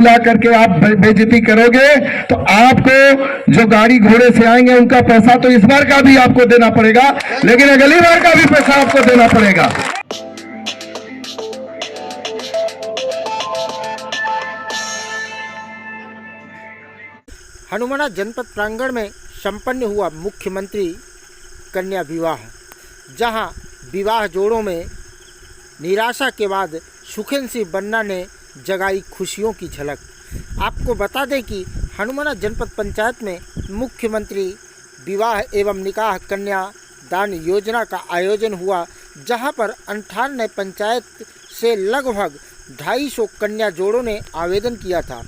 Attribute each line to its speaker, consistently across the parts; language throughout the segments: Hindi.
Speaker 1: ला करके आप बेइज्जती करोगे तो आपको जो गाड़ी घोड़े से आएंगे उनका पैसा तो इस बार का भी आपको देना पड़ेगा, लेकिन अगली बार का भी पैसा आपको देना पड़ेगा।
Speaker 2: हनुमाना जनपद प्रांगण में संपन्न हुआ मुख्यमंत्री कन्या विवाह, जहां विवाह जोड़ों में निराशा के बाद सुखेंद्र सिंह बन्ना ने जगाई खुशियों की झलक। आपको बता दें कि हनुमाना जनपद पंचायत में मुख्यमंत्री विवाह एवं निकाह कन्या दान योजना का आयोजन हुआ, जहां पर 98 पंचायत से लगभग 250 कन्या जोड़ों ने आवेदन किया था।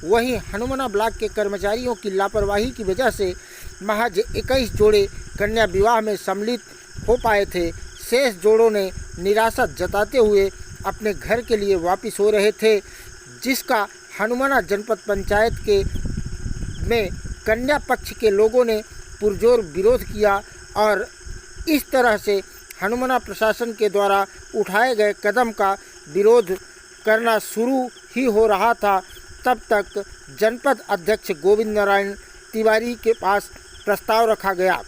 Speaker 2: वहीं हनुमाना ब्लॉक के कर्मचारियों की लापरवाही की वजह से महज 21 जोड़े कन्या विवाह में सम्मिलित हो पाए थे। शेष जोड़ों ने निराशा जताते हुए अपने घर के लिए वापस हो रहे थे, जिसका हनुमाना जनपद पंचायत के में कन्या पक्ष के लोगों ने पुरजोर विरोध किया और इस तरह से हनुमाना प्रशासन के द्वारा उठाए गए कदम का विरोध करना शुरू ही हो रहा था। तब तक जनपद अध्यक्ष गोविंद नारायण तिवारी के पास प्रस्ताव रखा गया।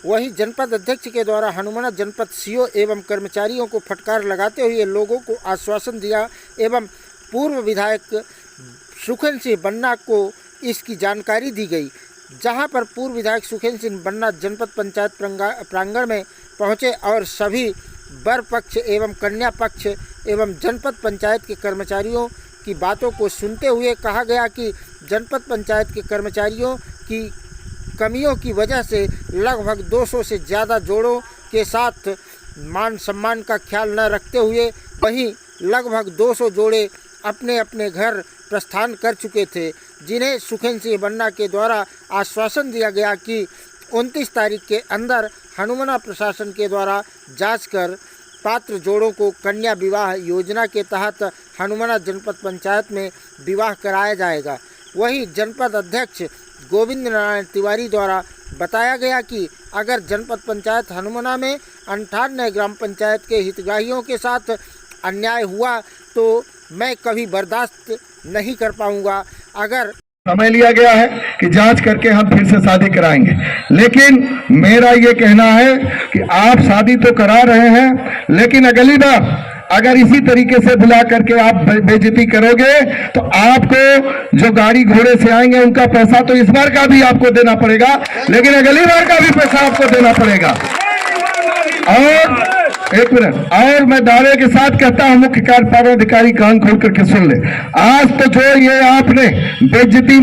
Speaker 2: वहीं जनपद अध्यक्ष के द्वारा हनुमाना जनपद सीओ एवं कर्मचारियों को फटकार लगाते हुए लोगों को आश्वासन दिया एवं पूर्व विधायक सुखेंद्र सिंह बन्ना को इसकी जानकारी दी गई। जहां पर पूर्व विधायक सुखेंद्र सिंह बन्ना जनपद पंचायत प्रांगण में पहुंचे और सभी वर पक्ष एवं कन्या पक्ष एवं जनपद पंचायत के कर्मचारियों की बातों को सुनते हुए कहा गया कि जनपद पंचायत के कर्मचारियों की कमियों की वजह से लगभग 200 से ज़्यादा जोड़ों के साथ मान सम्मान का ख्याल न रखते हुए वहीं लगभग 200 जोड़े अपने अपने घर प्रस्थान कर चुके थे, जिन्हें सुखेंद्र सिंह बन्ना के द्वारा आश्वासन दिया गया कि 29 तारीख के अंदर हनुमाना प्रशासन के द्वारा जांच कर पात्र जोड़ों को कन्या विवाह योजना के तहत हनुमाना जनपद पंचायत में विवाह कराया जाएगा। वहीं जनपद अध्यक्ष गोविंद नारायण तिवारी द्वारा बताया गया कि अगर जनपद पंचायत हनुमाना में 98 ग्राम पंचायत के हितग्राहियों के साथ अन्याय हुआ तो मैं कभी बर्दाश्त नहीं कर पाऊंगा। अगर
Speaker 1: समय लिया गया है कि जांच करके हम फिर से शादी कराएंगे, लेकिन मेरा ये कहना है कि आप शादी तो करा रहे हैं, लेकिन अगली बार अगर इसी तरीके से बुला करके आप बेइज्जती करोगे तो आपको जो गाड़ी घोड़े से आएंगे उनका पैसा तो इस बार का भी आपको देना पड़ेगा, लेकिन अगली बार का भी पैसा आपको देना पड़ेगा। और एक मिनट, और मैं दावे के साथ कहता हूं, मुख्य कार्यपालन अधिकारी कान खोल करके सुन ले, आज तो जो ये आपने बेइज्जती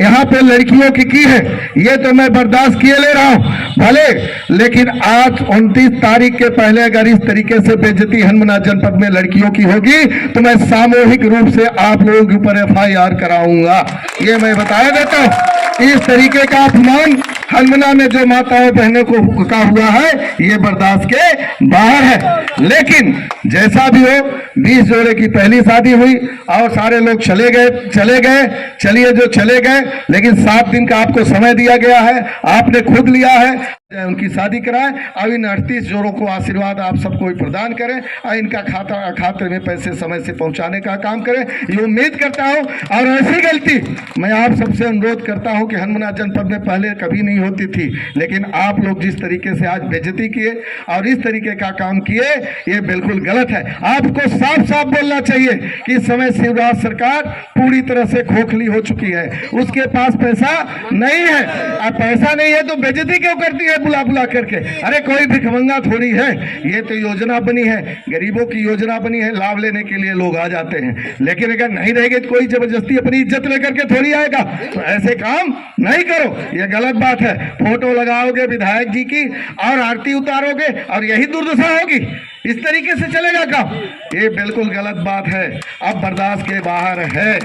Speaker 1: यहाँ पे लड़कियों की है, ये तो मैं बर्दाश्त किए ले रहा हूं भले, लेकिन आज 29 तारीख के पहले अगर इस तरीके से बेइज्जती हनुमाना जनपद में लड़कियों की होगी तो मैं सामूहिक रूप से आप लोगों के ऊपर FIR कराऊंगा। ये मैं बताया देता हूं, इस तरीके का अपमान हनुमाना में जो माताओं बहनों को का हुआ है ये बर्दाश्त के बाहर है। लेकिन जैसा भी हो, 20 जोड़े की पहली शादी हुई और सारे लोग चले गए, चलिए जो चले गए, लेकिन 7 दिन का आपको समय दिया गया है, आपने खुद लिया है, उनकी शादी कराएं और इन 38 जोड़ों को आशीर्वाद आप सबको प्रदान करें और इनका खाते में पैसे समय से पहुंचाने का काम करें, ये उम्मीद करता हूं। और ऐसी गलती मैं आप सबसे अनुरोध करता हूं कि हनुमाना जनपद में पहले कभी नहीं होती थी, लेकिन आप लोग जिस तरीके से आज बेइज्जती किए और इस तरीके का काम किए ये बिल्कुल गलत है। आपको साफ साफ बोलना चाहिए कि इस समय शिवराज सरकार पूरी तरह से खोखली हो चुकी है, उसके पास पैसा नहीं है। अब पैसा नहीं है तो बेइज्जती क्यों करती है बुला बुला करके? अरे कोई भिखमंगा थोड़ी है, ये तो योजना बनी है, गरीबों की योजना बनी है, लाभ लेने के लिए लोग आ जाते हैं, लेकिन अगर नहीं रहेंगे तो कोई जबरदस्ती अपनी इज्जत लेकर के थोड़ी आएगा। तो ऐसे काम नहीं करो, ये गलत बात है। फोटो लगाओगे विधायक जी की और आरती उतारोगे और यही दुर्दशा होगी, इस तरीके से चलेगा काम? ये बिल्कुल गलत बात है, अब बर्दाश्त के बाहर है।